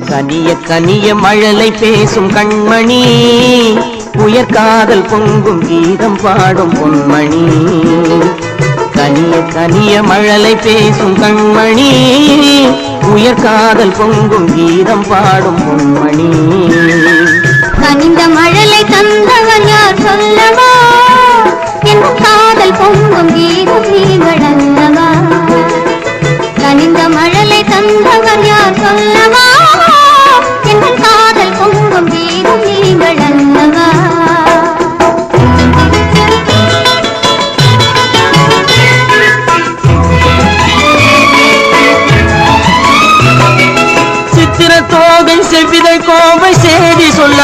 கனிய கனிய மழலை பேசும் கண்மணி உயர்காதல் பொங்கும் கீதம் பாடும் பொன்மணி கனிய கனிய மழலை பேசும் கண்மணி உயர்காதல் பொங்கும் கீதம் பாடும் பொன்மணி கனிந்த மழலை தந்தவர் யார் சொல்லவா என் காதல் பொங்கும் கீதம் நீங்கள் அல்லவா கனிந்த மழலை தந்தவர் யார் சொல்லவா என் காதல் பொங்கும் கீதம் நீங்கள் அல்லவா சித்திர தோகை செவ்விதை கோவை செய்தி சொல்ல